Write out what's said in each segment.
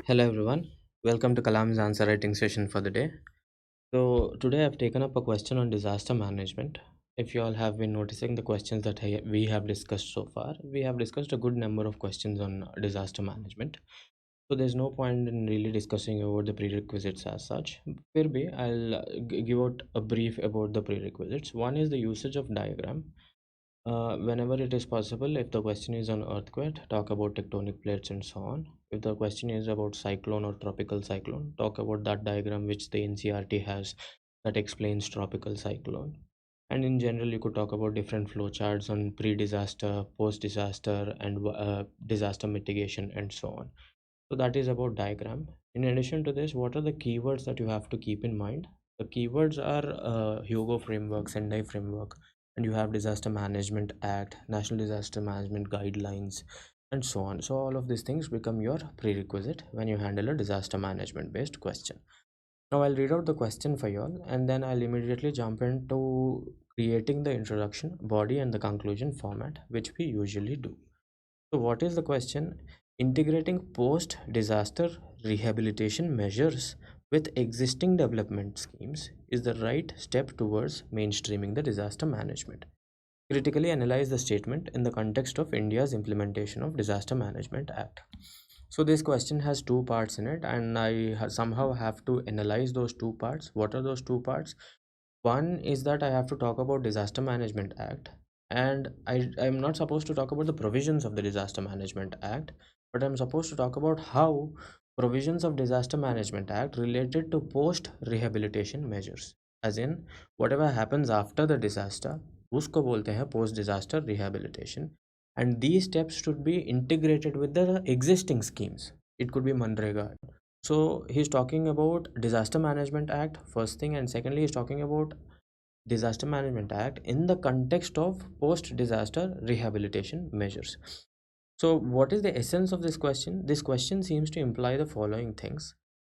Hello everyone, welcome to Kalam's answer writing session for the day. So today I've taken up a question on disaster management. If you all have been noticing the questions that we have discussed so far, we have discussed a good number of questions on disaster management. So there's no point in really discussing about the prerequisites as such. Maybe I'll give out a brief about the prerequisites. One is the usage of diagram. Whenever it is possible, if the question is on earthquake, talk about tectonic plates and so on. If the question is about cyclone or tropical cyclone, talk about that diagram which the NCRT has that explains tropical cyclone. And in general, you could talk about different flowcharts on pre-disaster, post-disaster, and disaster mitigation and so on. So that is about diagram. In addition to this, what are the keywords that you have to keep in mind? The keywords are Hugo framework, Sendai framework, and you have Disaster Management Act, National Disaster Management Guidelines, and so on. So all of these things become your prerequisite when you handle a disaster management based question. Now I'll read out the question for you all, and then I'll immediately jump into creating the introduction, body, and the conclusion format, which we usually do. So, what is the question? Integrating post disaster rehabilitation measures with existing development schemes is the right step towards mainstreaming the disaster management. Critically analyze the statement in the context of India's implementation of Disaster Management Act. So, this question has two parts in it, and I somehow have to analyze those two parts. What are those two parts? One is that I have to talk about Disaster Management Act, and I'm not supposed to talk about the provisions of the Disaster Management Act, but I'm supposed to talk about how provisions of Disaster Management Act related to post rehabilitation measures, as in whatever happens after the disaster उसको बोलते हैं post disaster rehabilitation, and these steps should be integrated with the existing schemes. It could be Manrega. So he's talking about Disaster Management Act first thing, and secondly he's talking about Disaster Management Act in the context of post disaster rehabilitation measures. So what is the essence of this question? This question seems to imply the following things.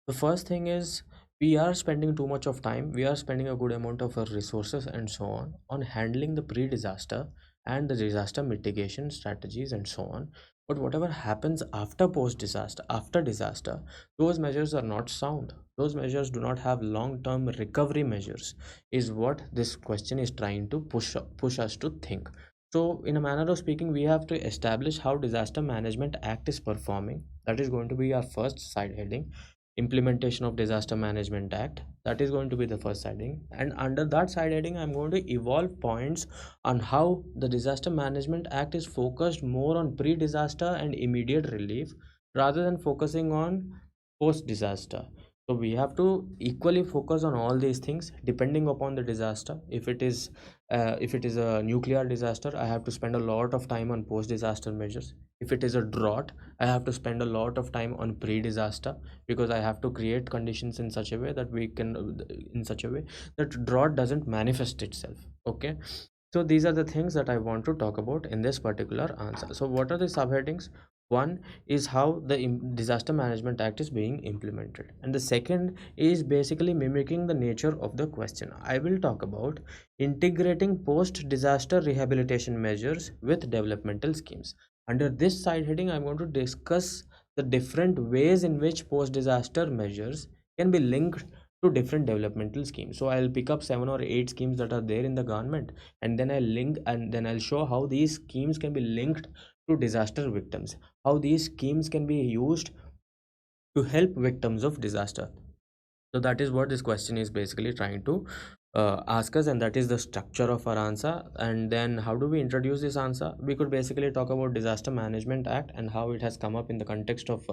The first thing is, we are spending too much of time, we are spending a good amount of our resources and so on handling the pre-disaster and the disaster mitigation strategies and so on. But whatever happens after post-disaster, after disaster, those measures are not sound. Those measures do not have long-term recovery measures, is what this question is trying to push us to think. So, in a manner of speaking, we have to establish how Disaster Management Act is performing. That is going to be our first side heading. Implementation of Disaster Management Act. That is going to be the first side heading. And under that side heading, I'm going to evolve points on how the Disaster Management Act is focused more on pre-disaster and immediate relief rather than focusing on post-disaster. So we have to equally focus on all these things depending upon the disaster. If it is a nuclear disaster, I have to spend a lot of time on post disaster measures. If it is a drought, I have to spend a lot of time on pre disaster, because I have to create conditions in such a way that drought doesn't manifest itself. Okay, so these are the things that I want to talk about in this particular answer. So what are the subheadings? One is how the Disaster Management Act is being implemented, and the second is basically mimicking the nature of the question. I will talk about integrating post disaster rehabilitation measures with developmental schemes. Under this side heading, I'm going to discuss the different ways in which post disaster measures can be linked to different developmental schemes. So I'll pick up 7 or 8 schemes that are there in the government, and then I'll show how these schemes can be linked to disaster victims, how these schemes can be used to help victims of disaster. So that is what this question is basically trying to ask us, and that is the structure of our answer. And then how do we introduce this answer? We could basically talk about Disaster Management Act and how it has come up in the context of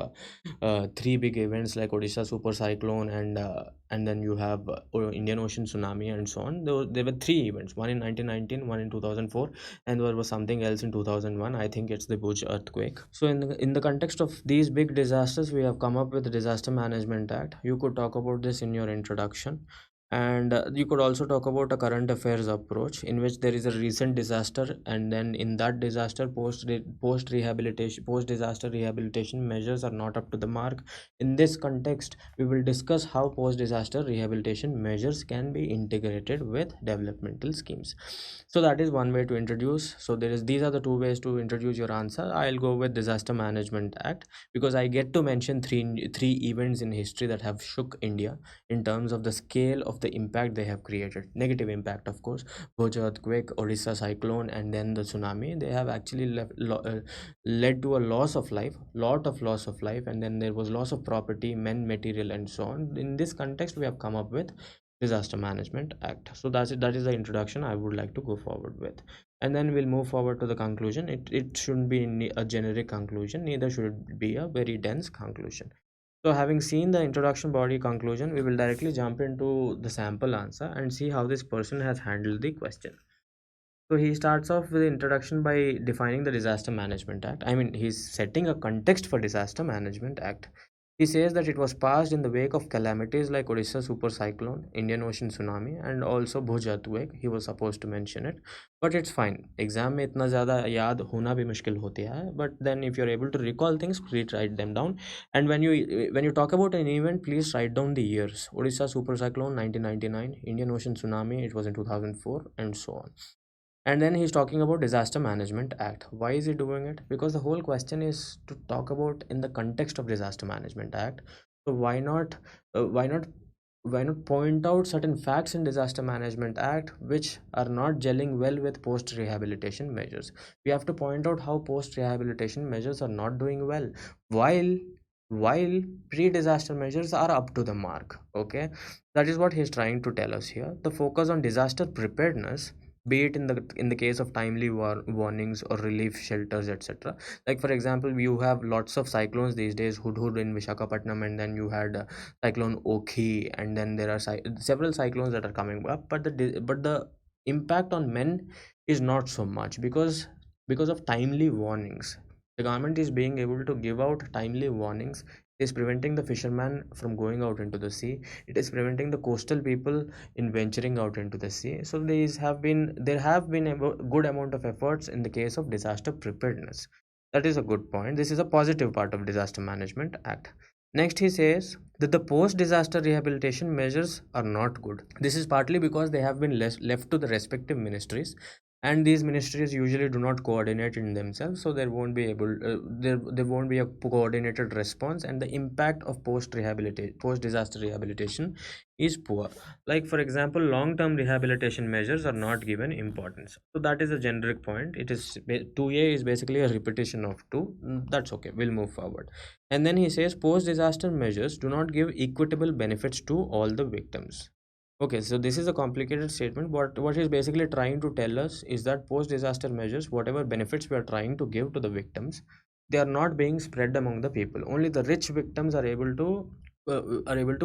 three big events like Odisha super cyclone, and then you have Indian Ocean tsunami and so on. There were three events, one in 1919, one in 2004, and there was something else in 2001. I think it's the Bhuj earthquake. So in the context of these big disasters, we have come up with the Disaster Management Act. You could talk about this in your introduction. And you could also talk about a current affairs approach in which there is a recent disaster, and then in that disaster, post disaster rehabilitation measures are not up to the mark. In this context, we will discuss how post disaster rehabilitation measures can be integrated with developmental schemes. So that is one way to introduce. So there is these are the two ways to introduce your answer. I'll go with Disaster Management Act because I get to mention three events in history that have shook India in terms of the scale of the impact they have created. Negative impact, of course. Bhuj earthquake, Odisha cyclone, and then the tsunami. They have actually led to a loss of life, lot of loss of life, and then there was loss of property, men, material, and so on. In this context, we have come up with Disaster Management Act. So that's it. That is the introduction I would like to go forward with, and then we'll move forward to the conclusion. It shouldn't be a generic conclusion, neither should it be a very dense conclusion. So having seen the introduction, body, conclusion, we will directly jump into the sample answer and see how this person has handled the question. So he starts off with the introduction by defining the Disaster Management Act. I mean, he's setting a context for Disaster Management Act. He says that it was passed in the wake of calamities like Odisha super cyclone, Indian Ocean tsunami, and also Bhuj earthquake. He was supposed to mention it, but it's fine. Exam में इतना ज़्यादा याद होना भी मुश्किल होती है. But then if you're able to recall things, please write them down. And when you talk about an event, please write down the years. Odisha super cyclone 1999, Indian Ocean tsunami, it was in 2004, and so on. And then he's talking about Disaster Management Act. Why is he doing it? Because the whole question is to talk about in the context of Disaster Management Act. So why not point out certain facts in Disaster Management Act which are not gelling well with post rehabilitation measures? We have to point out how post rehabilitation measures are not doing well, while while pre-disaster measures are up to the mark. Okay, that is what he's trying to tell us here. The focus on disaster preparedness, be it in the case of timely warnings or relief shelters, etc. Like for example, you have lots of cyclones these days, Hudhud in Vishakhapatnam, and then you had cyclone Okhi, and then there are several cyclones that are coming up, but the impact on men is not so much because of timely warnings. The government is being able to give out timely warnings. It is preventing the fisherman from going out into the sea. It is preventing the coastal people in venturing out into the sea. So there have been a good amount of efforts in the case of disaster preparedness. That is a good point. This is a positive part of Disaster Management Act. Next, he says that the post disaster rehabilitation measures are not good. This is partly because they have been left to the respective ministries, and these ministries usually do not coordinate in themselves, so there won't be a coordinated response, and the impact of post disaster rehabilitation is poor. Like for example, long term rehabilitation measures are not given importance. So that is a generic point. 2a is basically a repetition of 2. That's okay, we'll move forward. And then he says post disaster measures do not give equitable benefits to all the victims. Okay, so this is a complicated statement. What he's basically trying to tell us is that post disaster measures, whatever benefits we are trying to give to the victims, they are not being spread among the people. Only the rich victims are able to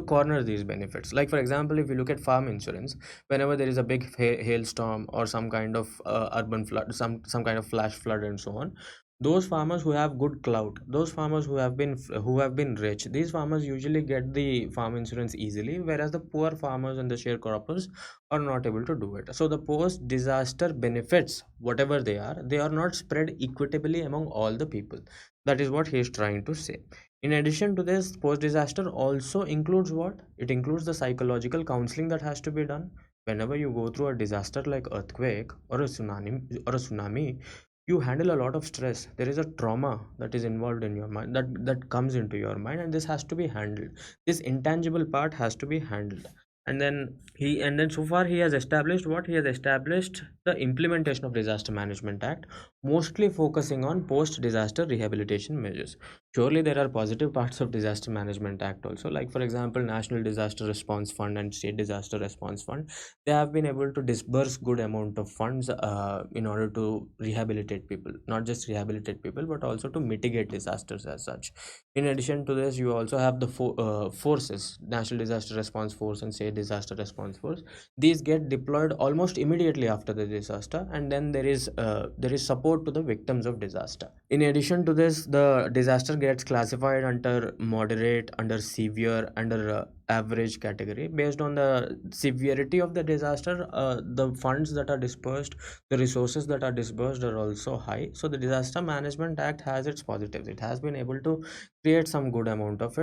corner these benefits. Like for example, if you look at farm insurance, whenever there is a big hailstorm or some kind of urban flood, some kind of flash flood and so on, those farmers who have good clout, those farmers who have been rich, these farmers usually get the farm insurance easily, whereas the poor farmers and the sharecroppers are not able to do it. So the post disaster benefits, whatever they are not spread equitably among all the people. That is what he is trying to say. In addition to this, post disaster also includes what? It includes the psychological counseling that has to be done. Whenever you go through a disaster like earthquake or a tsunami, you handle a lot of stress. There is a trauma that is involved in your mind, that comes into your mind, and this has to be handled. This intangible part has to be handled. And then so far he has established what? He has established the implementation of Disaster Management Act, mostly focusing on post disaster rehabilitation measures. Surely there are positive parts of Disaster Management Act also, like for example, National Disaster Response Fund and State Disaster Response Fund. They have been able to disburse good amount of funds in order to rehabilitate people, not just rehabilitate people, but also to mitigate disasters as such. In addition to this, you also have the forces, National Disaster Response Force and State Disaster Response Force. These get deployed almost immediately after the disaster, and then there is support to the victims of disaster. In addition to this, the disaster gets classified under moderate, under severe, under average category. Based on the severity of the disaster, the funds that are dispersed, the resources that are disbursed are also high. So the Disaster Management Act has its positives. It has been able to create some good amount of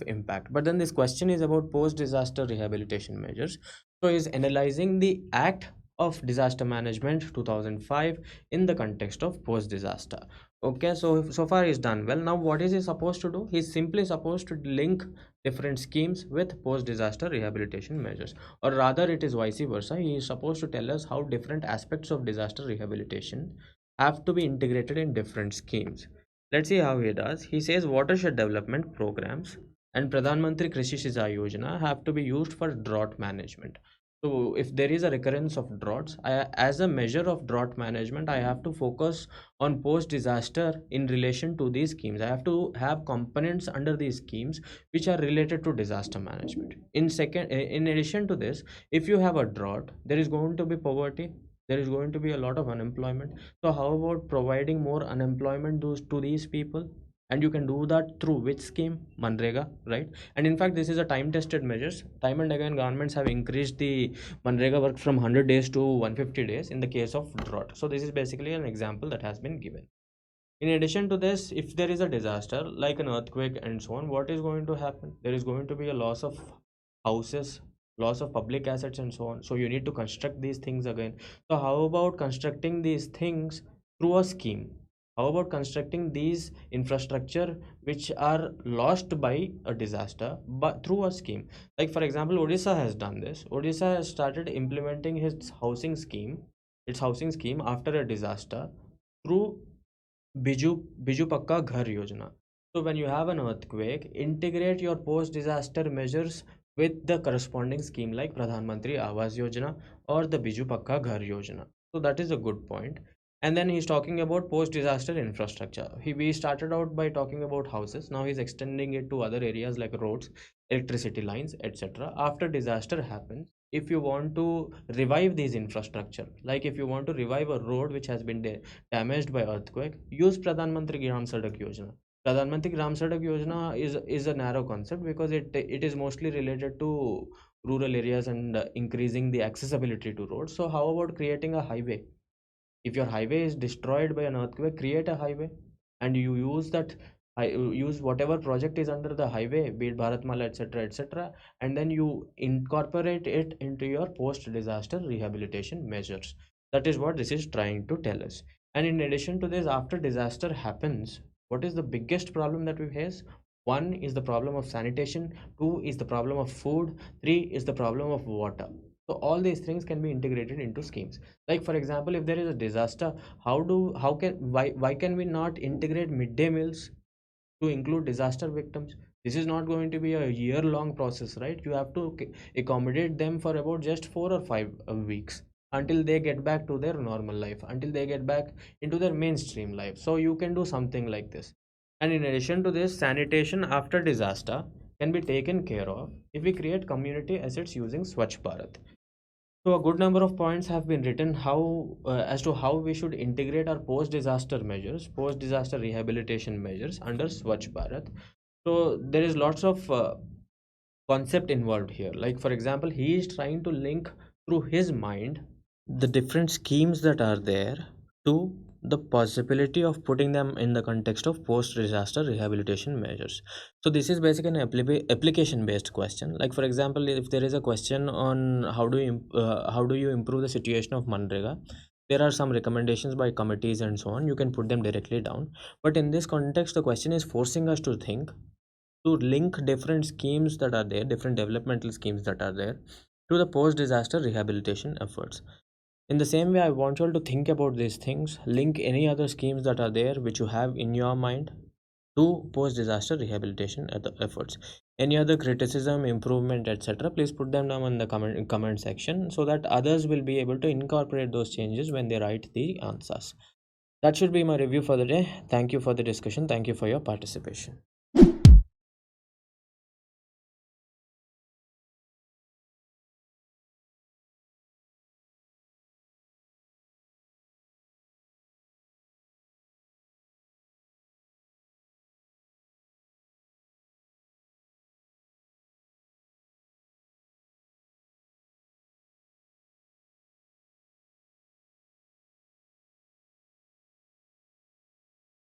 impact. But then this question is about post disaster rehabilitation measures. So is analyzing the act of disaster management 2005 in the context of post disaster. Okay, so far he's done well. Now what is he supposed to do? He's simply supposed to link different schemes with post disaster rehabilitation measures, or rather it is vice versa. He is supposed to tell us how different aspects of disaster rehabilitation have to be integrated in different schemes. Let's see how he does. He says watershed development programs and Pradhan Mantri Krishi Sinchai Yojana have to be used for drought management. So if there is a recurrence of droughts, as a measure of drought management, I have to focus on post disaster in relation to these schemes. I have to have components under these schemes which are related to disaster management. In addition to this, if you have a drought, there is going to be poverty, there is going to be a lot of unemployment. So how about providing more unemployment to these people? And you can do that through which scheme? Manrega, right? And in fact, this is a time tested measures. Time and again governments have increased the Manrega work from 100 days to 150 days in the case of drought. So this is basically an example that has been given. In addition to this, if there is a disaster like an earthquake and so on, what is going to happen? There is going to be a loss of houses, loss of public assets and so on. So you need to construct these things again. So how about constructing these things through a scheme? How about constructing these infrastructure which are lost by a disaster but through a scheme? Like for example, Odisha has done this. Odisha has started implementing its housing scheme after a disaster through Biju Pakka Ghar Yojana. So when you have an earthquake, integrate your post-disaster measures with the corresponding scheme like Pradhan Mantri Awas Yojana or the Biju Pakka Ghar Yojana. So that is a good point. And then he's talking about post-disaster infrastructure. We started out by talking about houses. Now he's extending it to other areas like roads, electricity lines, etc. After disaster happens, if you want to revive these infrastructure, like if you want to revive a road which has been damaged by earthquake, use Pradhan Mantri Gram Sadak Yojana. Pradhan Mantri Gram Sadak Yojana is a narrow concept because it is mostly related to rural areas and increasing the accessibility to roads. So how about creating a highway? If your highway is destroyed by an earthquake, create a highway and you use that. Use whatever project is under the highway, be it Bharatmala, etc., etc., and then you incorporate it into your post-disaster rehabilitation measures. That is what this is trying to tell us. And in addition to this, after disaster happens, what is the biggest problem that we face? One is the problem of sanitation, two is the problem of food, three is the problem of water. So all these things can be integrated into schemes. Like for example, if there is a disaster, why can we not integrate midday meals to include disaster victims? This is not going to be a year long process, right? You have to accommodate them for about just 4 or 5 weeks until they get back to their normal life, until they get back into their mainstream life. So you can do something like this. And in addition to this, sanitation after disaster can be taken care of if we create community assets using Swachh Bharat. So a good number of points have been written as to how we should integrate our post-disaster rehabilitation measures under Swachh Bharat. So there is lots of concept involved here. Like for example, he is trying to link through his mind the different schemes that are there to the possibility of putting them in the context of post disaster rehabilitation measures. So this is basically an application based question. Like for example, if there is a question on how do you improve the situation of Manrega, there are some recommendations by committees and so on. You can put them directly down, but in this context the question is forcing us to think, to link different schemes that are there, different developmental schemes that are there, to the post disaster rehabilitation efforts. In the same way, I want you all to think about these things. Link any other schemes that are there which you have in your mind to post disaster rehabilitation efforts. Any other criticism, improvement, etc., please put them down in the comment section so that others will be able to incorporate those changes when they write the answers. That should be my review for the day. Thank you for the discussion. Thank you for your participation.